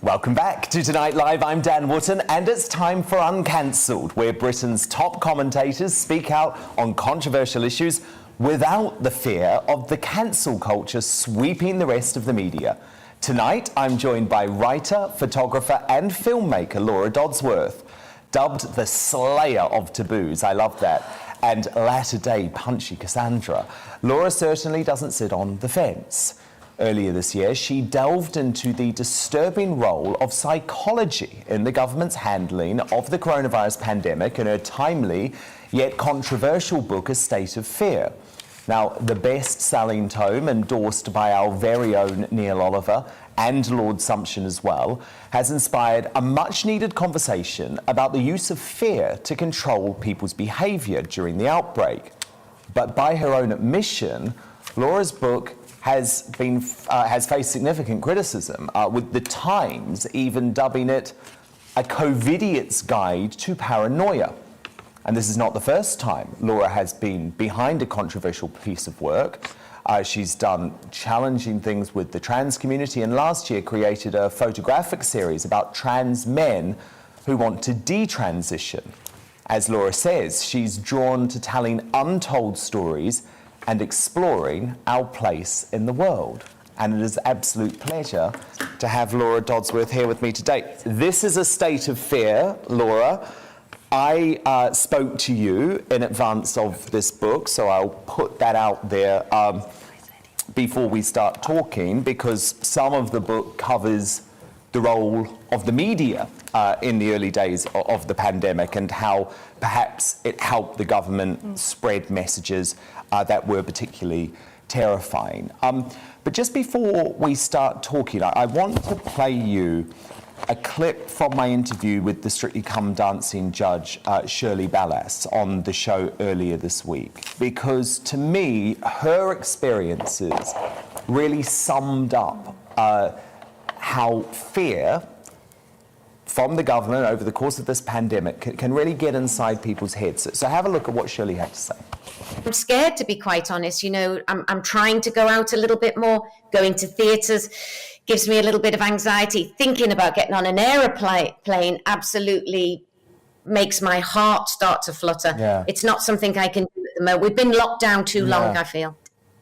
Welcome back to Tonight Live. I'm Dan Wootton, and it's time for Uncancelled, where Britain's top commentators speak out on controversial issues without the fear of the cancel culture sweeping the rest of the media. Tonight, I'm joined by writer, photographer, and filmmaker Laura Dodsworth, dubbed the Slayer of Taboos. I love that. And latter-day punchy Cassandra. Laura certainly doesn't sit on the fence. Earlier this year, she delved into the disturbing role of psychology in the government's handling of the coronavirus pandemic in her timely yet controversial book, A State of Fear. Now, the best-selling tome, endorsed by our very own Neil Oliver and Lord Sumption as well, has inspired a much-needed conversation about the use of fear to control people's behaviour during the outbreak. But by her own admission, Laura's book has faced significant criticism, with the Times even dubbing it a COVIDiot's guide to paranoia. And this is not the first time Laura has been behind a controversial piece of work. She's done challenging things with the trans community, and last year created a photographic series about trans men who want to detransition. As Laura says, she's drawn to telling untold stories and exploring our place in the world. And it is an absolute pleasure to have Laura Dodsworth here with me today. This is A State of Fear, Laura. I spoke to you in advance of this book, so I'll put that out there before we start talking, because some of the book covers the role of the media in the early days of the pandemic, and how perhaps it helped the government spread messages that were particularly terrifying. But just before we start talking, I want to play you a clip from my interview with the Strictly Come Dancing judge, SHIRLEY BALLAS, on the show earlier this week, because to me, her experiences really summed up how fear from the government over the course of this pandemic can really get inside people's heads. So have a look at what SHIRLEY had to say. I'm scared, to be quite honest. You know, I'm trying to go out a little bit more. Going to theatres gives me a little bit of anxiety. Thinking about getting on an aeroplane absolutely makes my heart start to flutter. Yeah. It's not something I can do at the moment. We've been locked down too long, I feel.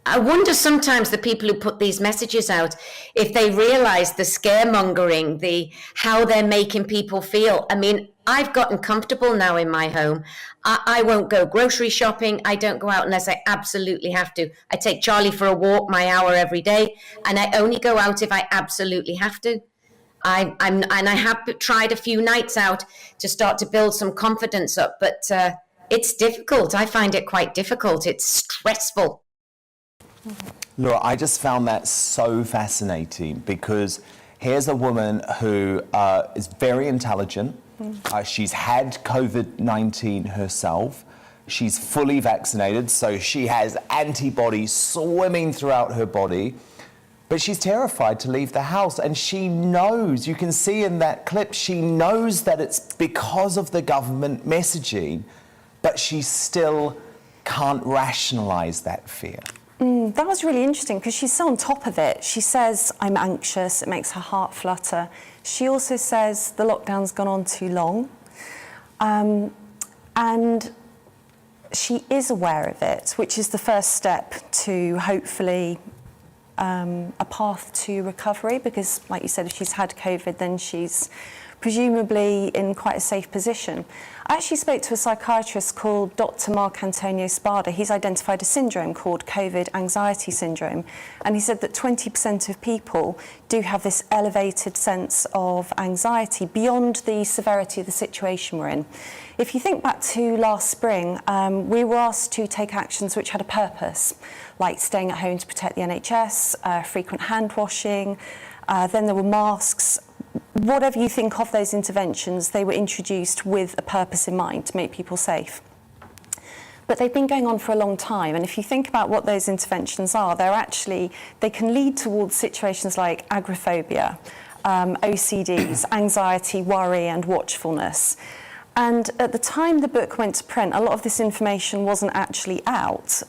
I wonder sometimes the people who put these messages out, if they realise the scaremongering, how they're making people feel. I mean, I've gotten comfortable now in my home. I won't go grocery shopping. I don't go out unless I absolutely have to. I take Charlie for a walk, my hour every day, and I only go out if I absolutely have to. I have tried a few nights out to start to build some confidence up, but it's difficult. I find it quite difficult. It's stressful. Laura, I just found that so fascinating, because here's a woman who is very intelligent. She's had COVID-19 herself. She's fully vaccinated, so she has antibodies swimming throughout her body. But she's terrified to leave the house, and she knows, you can see in that clip, she knows that it's because of the government messaging, but she still can't rationalise that fear. That was really interesting, because she's so on top of it. She says, I'm anxious, it makes her heart flutter. She also says the lockdown's gone on too long. And she is aware of it, which is the first step to hopefully a path to recovery, because like you said, if she's had COVID, then she's presumably in quite a safe position. I actually spoke to a psychiatrist called Dr. Mark Antonio Spada. He's identified a syndrome called COVID anxiety syndrome, and he said that 20% of people do have this elevated sense of anxiety beyond the severity of the situation we're in. If you think back to last spring, we were asked to take actions which had a purpose, like staying at home to protect the NHS, frequent hand washing, then there were masks. Whatever you think of those interventions, they were introduced with a purpose in mind, to make people safe. But they've been going on for a long time, and if you think about what those interventions are, they can lead towards situations like agoraphobia, OCDs, anxiety, worry, and watchfulness. And at the time the book went to print, a lot of this information wasn't actually out,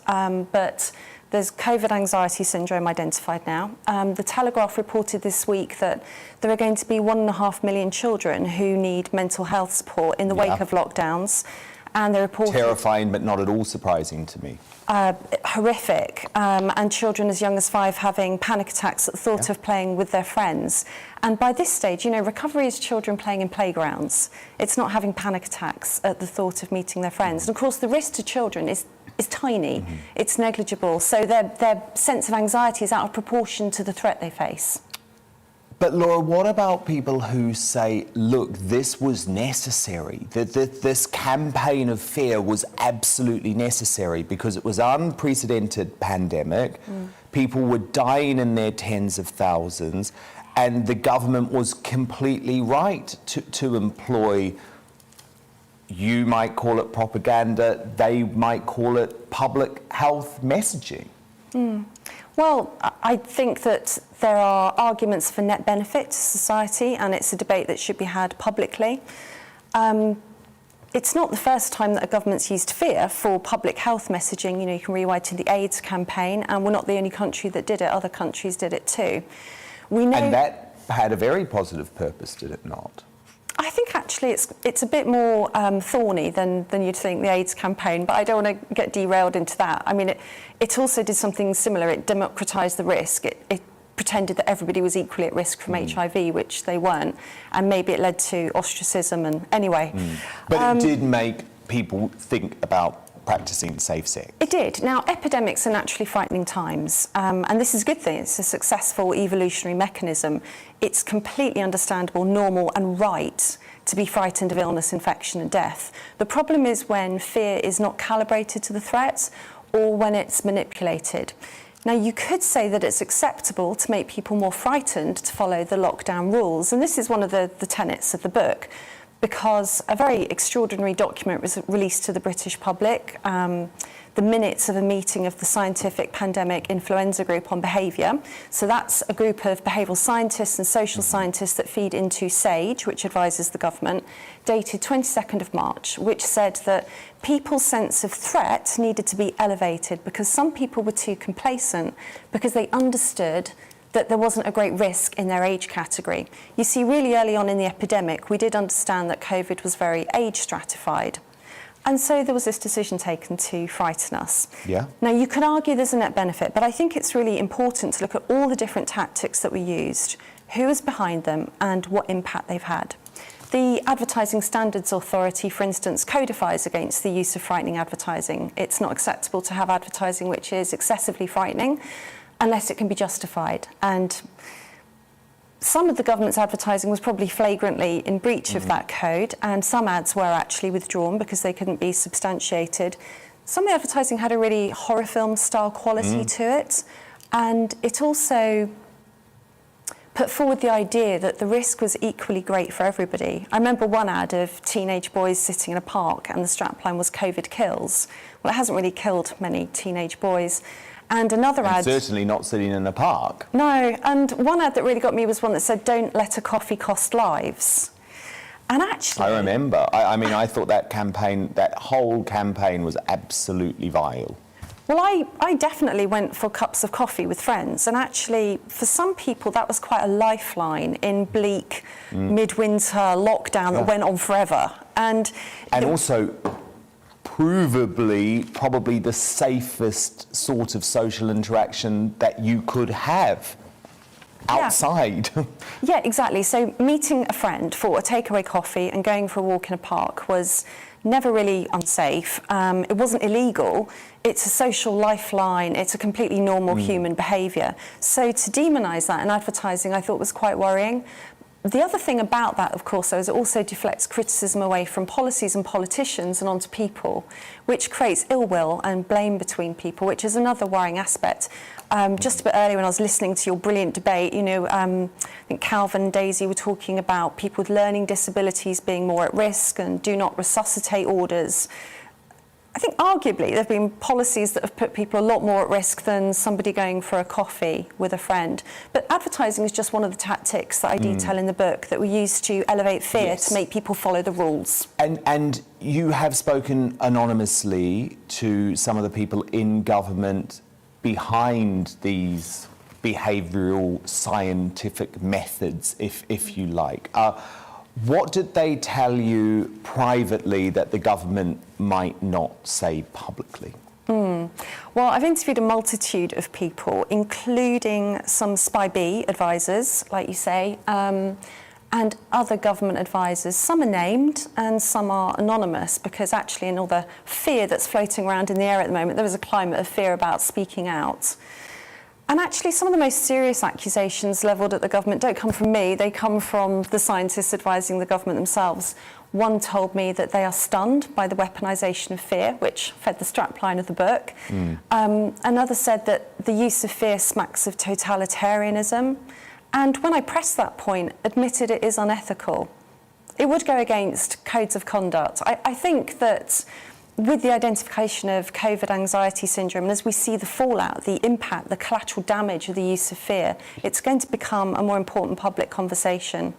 but There's COVID anxiety syndrome identified now. The Telegraph reported this week that there are going to be 1.5 million children who need mental health support in the wake of lockdowns. And they reported... Terrifying, but not at all surprising to me. Horrific. And children as young as 5 having panic attacks at the thought of playing with their friends. And by this stage, you know, recovery is children playing in playgrounds. It's not having panic attacks at the thought of meeting their friends. And of course, the risk to children is tiny. It's negligible. So their sense of anxiety is out of proportion to the threat they face. But Laura, what about people who say, look, this was necessary, that this campaign of fear was absolutely necessary because it was an unprecedented pandemic, people were dying in their tens of thousands, and the government was completely right to employ, you might call it propaganda, they might call it public health messaging? Well, I think that there are arguments for net benefit to society, and it's a debate that should be had publicly. It's not the first time that a government's used fear for public health messaging. You know, you can rewind to the AIDS campaign, and we're not the only country that did it. Other countries did it too. We know, and that had a very positive purpose, did it not? I think actually it's a bit more thorny than you'd think, the AIDS campaign, but I don't want to get derailed into that. I mean, it also did something similar. It democratised the risk. It pretended that everybody was equally at risk from HIV, which they weren't, and maybe it led to ostracism and anyway. But it did make people think about practising safe sex. It did. Now, epidemics are naturally frightening times, and this is a good thing. It's a successful evolutionary mechanism. It's completely understandable, normal and right to be frightened of illness, infection and death. The problem is when fear is not calibrated to the threat or when it's manipulated. Now, you could say that it's acceptable to make people more frightened to follow the lockdown rules, and this is one of the tenets of the book, because a very extraordinary document was released to the British public, the minutes of a meeting of the Scientific Pandemic Influenza Group on Behaviour. So that's a group of behavioural scientists and social scientists that feed into SAGE, which advises the government, dated 22nd of March, which said that people's sense of threat needed to be elevated because some people were too complacent because they understood that there wasn't a great risk in their age category. You see, really early on in the epidemic, we did understand that COVID was very age stratified. And so there was this decision taken to frighten us. Yeah. Now, you can argue there's a net benefit, but I think it's really important to look at all the different tactics that were used, who was behind them, and what impact they've had. The Advertising Standards Authority, for instance, codifies against the use of frightening advertising. It's not acceptable to have advertising which is excessively frightening unless it can be justified. And some of the government's advertising was probably flagrantly in breach of that code, and some ads were actually withdrawn because they couldn't be substantiated. Some of the advertising had a really horror film style quality to it, and it also put forward the idea that the risk was equally great for everybody. I remember one ad of teenage boys sitting in a park and the strapline was "COVID kills." Well, it hasn't really killed many teenage boys. And another ad... certainly not sitting in a park. No, and one ad that really got me was one that said, "Don't let a coffee cost lives." And actually... I remember. I mean, I thought that campaign, that whole campaign was absolutely vile. Well, I definitely went for cups of coffee with friends, and actually, for some people, that was quite a lifeline in bleak, midwinter lockdown that went on forever. And also... provably probably the safest sort of social interaction that you could have outside. Yeah, exactly. So meeting a friend for a takeaway coffee and going for a walk in a park was never really unsafe. It wasn't illegal. It's a social lifeline. It's a completely normal human behaviour. So to demonise that in advertising, I thought was quite worrying. The other thing about that, of course, though, is it also deflects criticism away from policies and politicians and onto people, which creates ill will and blame between people, which is another worrying aspect. Just a bit earlier when I was listening to your brilliant debate, you know, I think Calvin and Daisy were talking about people with learning disabilities being more at risk and do not resuscitate orders. I think arguably there have been policies that have put people a lot more at risk than somebody going for a coffee with a friend. But advertising is just one of the tactics that I detail in the book that we use to elevate fear, to make people follow the rules. And you have spoken anonymously to some of the people in government behind these behavioural scientific methods, if you like. What did they tell you privately that the government might not say publicly? Well, I've interviewed a multitude of people, including some Spy B advisors, like you say, and other government advisors. Some are named and some are anonymous, because actually in all the fear that's floating around in the air at the moment, there is a climate of fear about speaking out. And actually some of the most serious accusations levelled at the government don't come from me, they come from the scientists advising the government themselves. One told me that they are stunned by the weaponisation of fear, which fed the strapline of the book. Another said that the use of fear smacks of totalitarianism. And when I pressed that point, admitted it is unethical. It would go against codes of conduct. I think that with the identification of COVID anxiety syndrome, and as we see the fallout, the impact, the collateral damage of the use of fear, it's going to become a more important public conversation.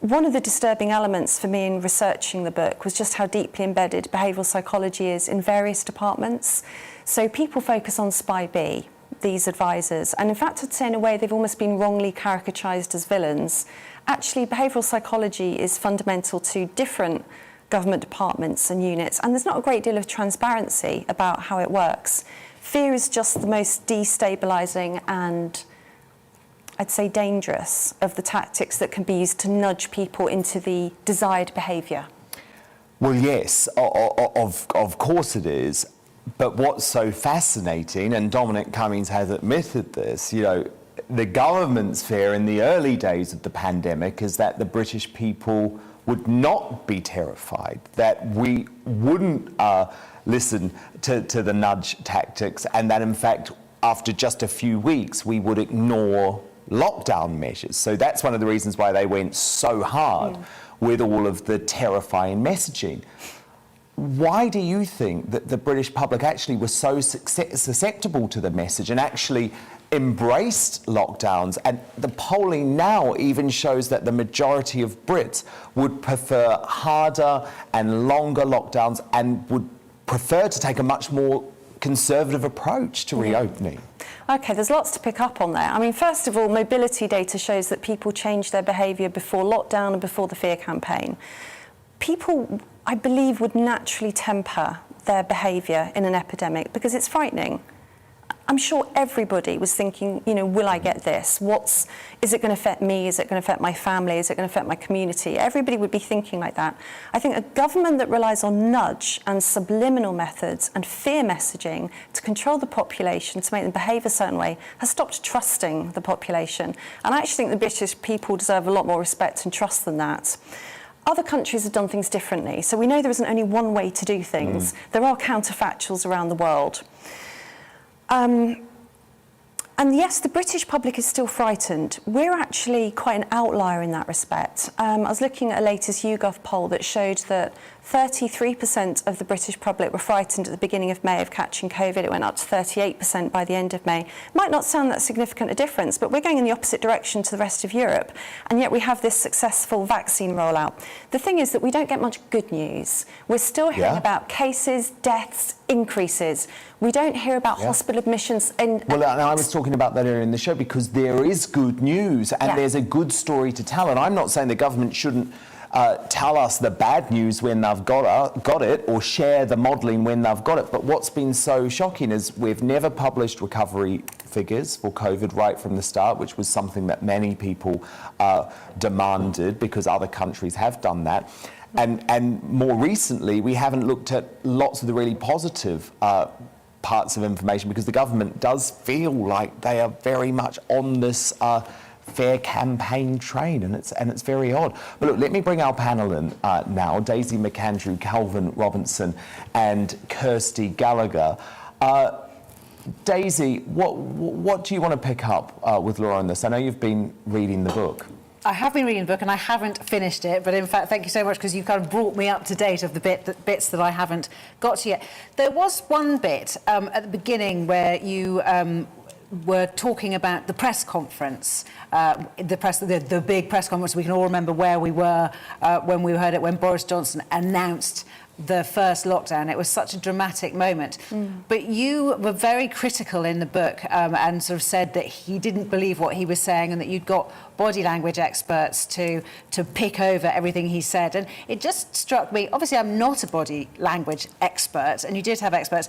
One of the disturbing elements for me in researching the book was just how deeply embedded behavioural psychology is in various departments. So people focus on Spy B, these advisors, and in fact I'd say in a way they've almost been wrongly caricaturised as villains. Actually, behavioural psychology is fundamental to different government departments and units, and there's not a great deal of transparency about how it works. Fear is just the most destabilising and, I'd say, dangerous of the tactics that can be used to nudge people into the desired behaviour. Well, yes, of course it is. But what's so fascinating, and Dominic Cummings has admitted this, you know, the government's fear in the early days of the pandemic is that the British people would not be terrified, that we wouldn't listen to the nudge tactics, and that in fact, after just a few weeks, we would ignore lockdown measures. So that's one of the reasons why they went so hard with all of the terrifying messaging. Why do you think that the British public actually was so susceptible to the message and actually embraced lockdowns? And the polling now even shows that the majority of Brits would prefer harder and longer lockdowns and would prefer to take a much more conservative approach to reopening. Okay, there's lots to pick up on there. I mean, first of all, mobility data shows that people changed their behaviour before lockdown and before the fear campaign. People, I believe, would naturally temper their behaviour in an epidemic because it's frightening. I'm sure everybody was thinking, you know, will I get this? Is it going to affect me? Is it going to affect my family? Is it going to affect my community? Everybody would be thinking like that. I think a government that relies on nudge and subliminal methods and fear messaging to control the population, to make them behave a certain way, has stopped trusting the population. And I actually think the British people deserve a lot more respect and trust than that. Other countries have done things differently. So we know there isn't only one way to do things. There are counterfactuals around the world. And yes, the British public is still frightened. We're actually quite an outlier in that respect. I was looking at a latest YouGov poll that showed that 33% of the British public were frightened at the beginning of May of catching COVID. It went up to 38% by the end of May. Might not sound that significant a difference, but we're going in the opposite direction to the rest of Europe, and yet we have this successful vaccine rollout. The thing is that we don't get much good news. We're still hearing about cases, deaths, increases. We don't hear about hospital admissions. Well, and I was talking about that earlier in the show because there is good news and there's a good story to tell. And I'm not saying the government shouldn't tell us the bad news when they've got it or share the modelling when they've got it. But what's been so shocking is we've never published recovery figures for COVID right from the start, which was something that many people demanded because other countries have done that. And more recently, we haven't looked at lots of the really positive parts of information because the government does feel like they are very much on this fair campaign train, and it's very odd. But look, let me bring our panel in now. Daisy McAndrew, Calvin Robinson and Kirsty Gallacher. Daisy, what do you want to pick up with Laura on this? I know you've been reading the book. I have been reading the book and I haven't finished it, but in fact, thank you so much because you've kind of brought me up to date of the bits that I haven't got to yet. There was one bit at the beginning where you were talking about the press conference, the big press conference. We can all remember where we were when we heard it, when Boris Johnson announced the first lockdown. It was such a dramatic moment. But you were very critical in the book and sort of said that he didn't believe what he was saying and that you'd got body language experts to pick over everything he said. And it just struck me, obviously I'm not a body language expert, and you did have experts,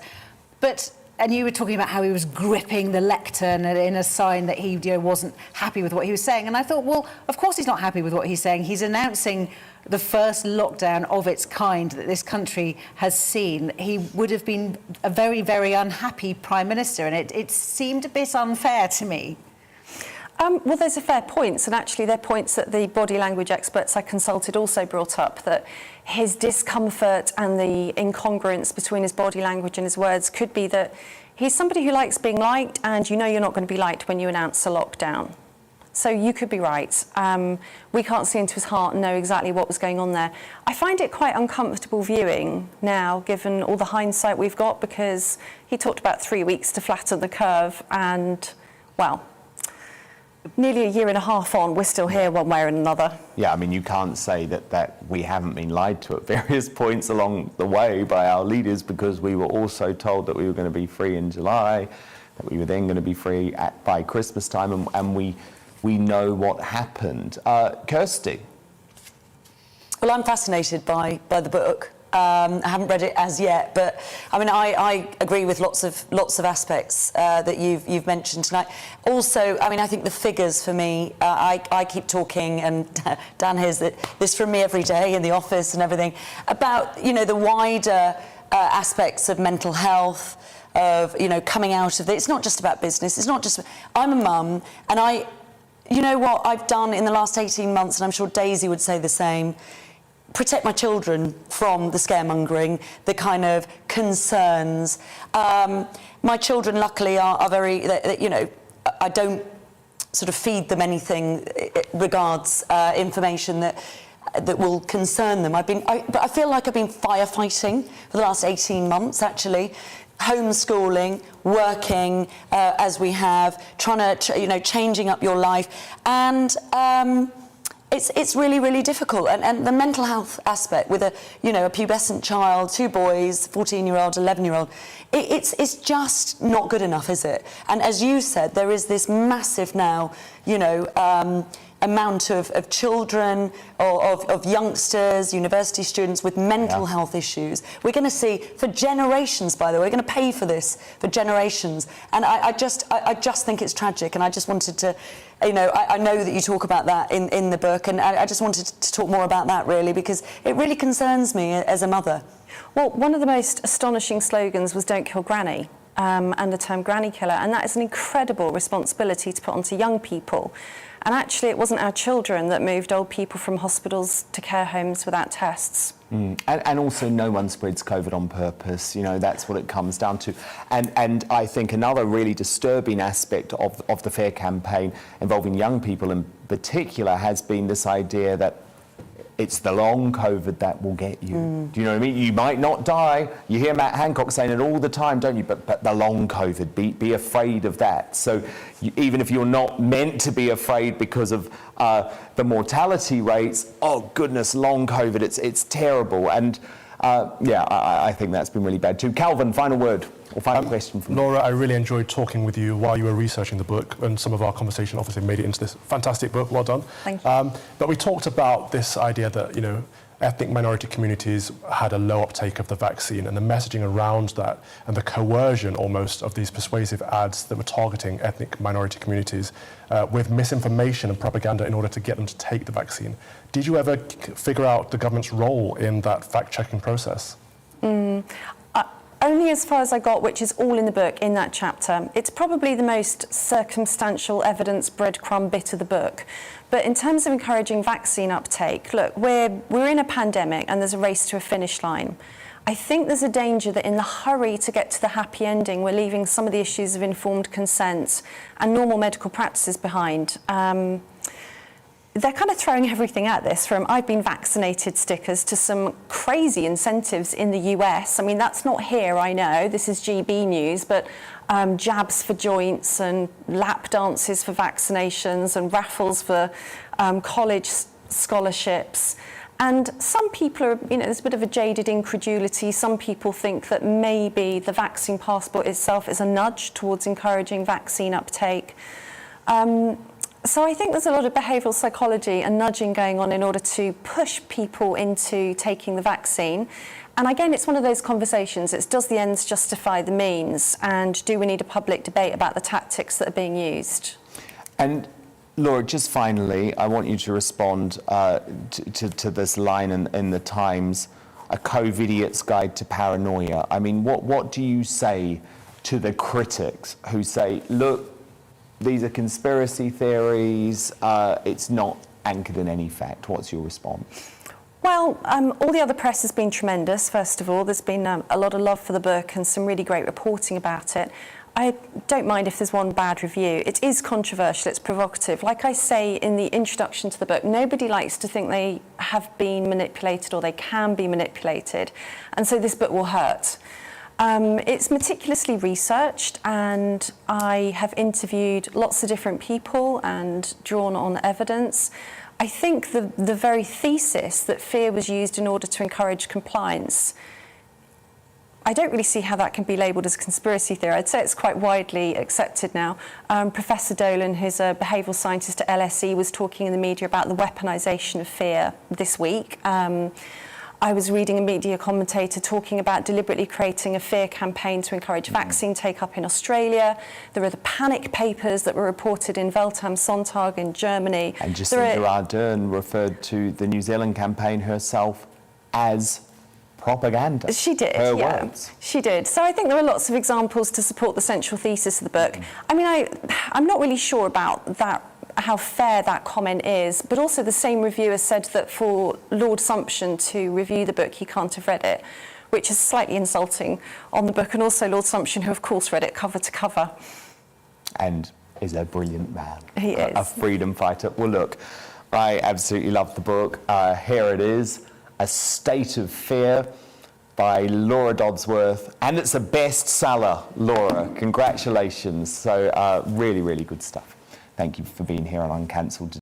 and you were talking about how he was gripping the lectern in a sign that he wasn't happy with what he was saying. And I thought, well, of course he's not happy with what he's saying. He's announcing the first lockdown of its kind that this country has seen. He would have been a very, very unhappy Prime Minister, and it seemed a bit unfair to me. Well, there's a fair points, and actually they're points that the body language experts I consulted also brought up, that his discomfort and the incongruence between his body language and his words could be that he's somebody who likes being liked, and you're not going to be liked when you announce a lockdown. So you could be right. We can't see into his heart and know exactly what was going on there. I find it quite uncomfortable viewing now, given all the hindsight we've got, because he talked about 3 weeks to flatten the curve, and, well, nearly a year and a half on, we're still here one way or another. Yeah, I mean, you can't say that we haven't been lied to at various points along the way by our leaders, because we were also told that we were going to be free in July, that we were then going to be free by Christmas time, and we know what happened. Kirsty? Well, I'm fascinated by the book. I haven't read it as yet, but I mean, I agree with lots of aspects that you've mentioned tonight. Also, I mean, I think the figures for me, I keep talking, and Dan hears this from me every day in the office and everything, about the wider aspects of mental health, of coming out of it. It's not just about business. It's not just. I'm a mum, and you know what I've done in the last 18 months, and I'm sure Daisy would say the same. Protect my children from the scaremongering, the kind of concerns. My children, luckily, are very, I don't sort of feed them anything regards information that will concern them. But I feel like I've been firefighting for the last 18 months, actually. Homeschooling, working as we have, trying to, changing up your life. And it's really, really difficult. And the mental health aspect with a pubescent child, 2 boys, 14-year-old, 11-year-old, it's just not good enough, is it? And as you said, there is this massive now, amount of children, or of youngsters, university students with mental health issues. We're going to see for generations, by the way, we're going to pay for this for generations. And I just think it's tragic, and I just wanted to, I know that you talk about that in the book, and I just wanted to talk more about that, really, because it really concerns me as a mother. Well, one of the most astonishing slogans was "Don't kill Granny," and the term granny killer, and that is an incredible responsibility to put onto young people. And actually, it wasn't our children that moved old people from hospitals to care homes without tests. And also, no one spreads COVID on purpose. That's what it comes down to. And I think another really disturbing aspect of the FAIR campaign involving young people in particular has been this idea that it's the long COVID that will get you. Do you know what I mean? You might not die. You hear Matt Hancock saying it all the time, don't you? But the long COVID, be afraid of that. So even if you're not meant to be afraid because of the mortality rates, oh goodness, long COVID, it's terrible. And I think that's been really bad too. Calvin, final word or final question from Laura, I really enjoyed talking with you while you were researching the book, and some of our conversation obviously made it into this fantastic book. Well done. Thank you. But we talked about this idea that, ethnic minority communities had a low uptake of the vaccine, and the messaging around that and the coercion almost of these persuasive ads that were targeting ethnic minority communities with misinformation and propaganda in order to get them to take the vaccine. Did you ever figure out the government's role in that fact-checking process? Only as far as I got, which is all in the book, in that chapter. It's probably the most circumstantial evidence breadcrumb bit of the book. But in terms of encouraging vaccine uptake, look, we're in a pandemic and there's a race to a finish line. I think there's a danger that in the hurry to get to the happy ending, we're leaving some of the issues of informed consent and normal medical practices behind. They're kind of throwing everything at this, from I've been vaccinated stickers to some crazy incentives in the US. I mean, that's not here, I know. This is GBNews, but jabs for joints and lap dances for vaccinations and raffles for college scholarships. And some people are, there's a bit of a jaded incredulity. Some people think that maybe the vaccine passport itself is a nudge towards encouraging vaccine uptake. So I think there's a lot of behavioural psychology and nudging going on in order to push people into taking the vaccine. And again, it's one of those conversations. It's, does the ends justify the means? And do we need a public debate about the tactics that are being used? And Laura, just finally, I want you to respond to this line in the Times, a COVIDiot's guide to paranoia. I mean, what do you say to the critics who say, look, these are conspiracy theories, it's not anchored in any fact? What's your response? Well, all the other press has been tremendous, first of all. There's been a lot of love for the book and some really great reporting about it. I don't mind if there's one bad review. It is controversial, it's provocative. Like I say in the introduction to the book, nobody likes to think they have been manipulated or they can be manipulated. And so this book will hurt. It's meticulously researched, and I have interviewed lots of different people and drawn on evidence. I think the very thesis that fear was used in order to encourage compliance, I don't really see how that can be labelled as a conspiracy theory. I'd say it's quite widely accepted now. Professor Dolan, who's a behavioural scientist at LSE, was talking in the media about the weaponisation of fear this week. I was reading a media commentator talking about deliberately creating a fear campaign to encourage vaccine take-up in Australia. There are the panic papers that were reported in Welt am Sonntag in Germany. And Jacinda Ardern referred to the New Zealand campaign herself as propaganda. She did, her yeah. words. She did. So I think there are lots of examples to support the central thesis of the book. I mean, I'm not really sure about that, how fair that comment is, but also the same reviewer said that for Lord Sumption to review the book, he can't have read it, which is slightly insulting on the book, and also Lord Sumption, who of course read it cover to cover. And is a brilliant man. He is. A freedom fighter. Well, look, I absolutely love the book. Here it is, A State of Fear by Laura Dodsworth, and it's a bestseller, Laura. Congratulations. So really, really good stuff. Thank you for being here on Uncancelled.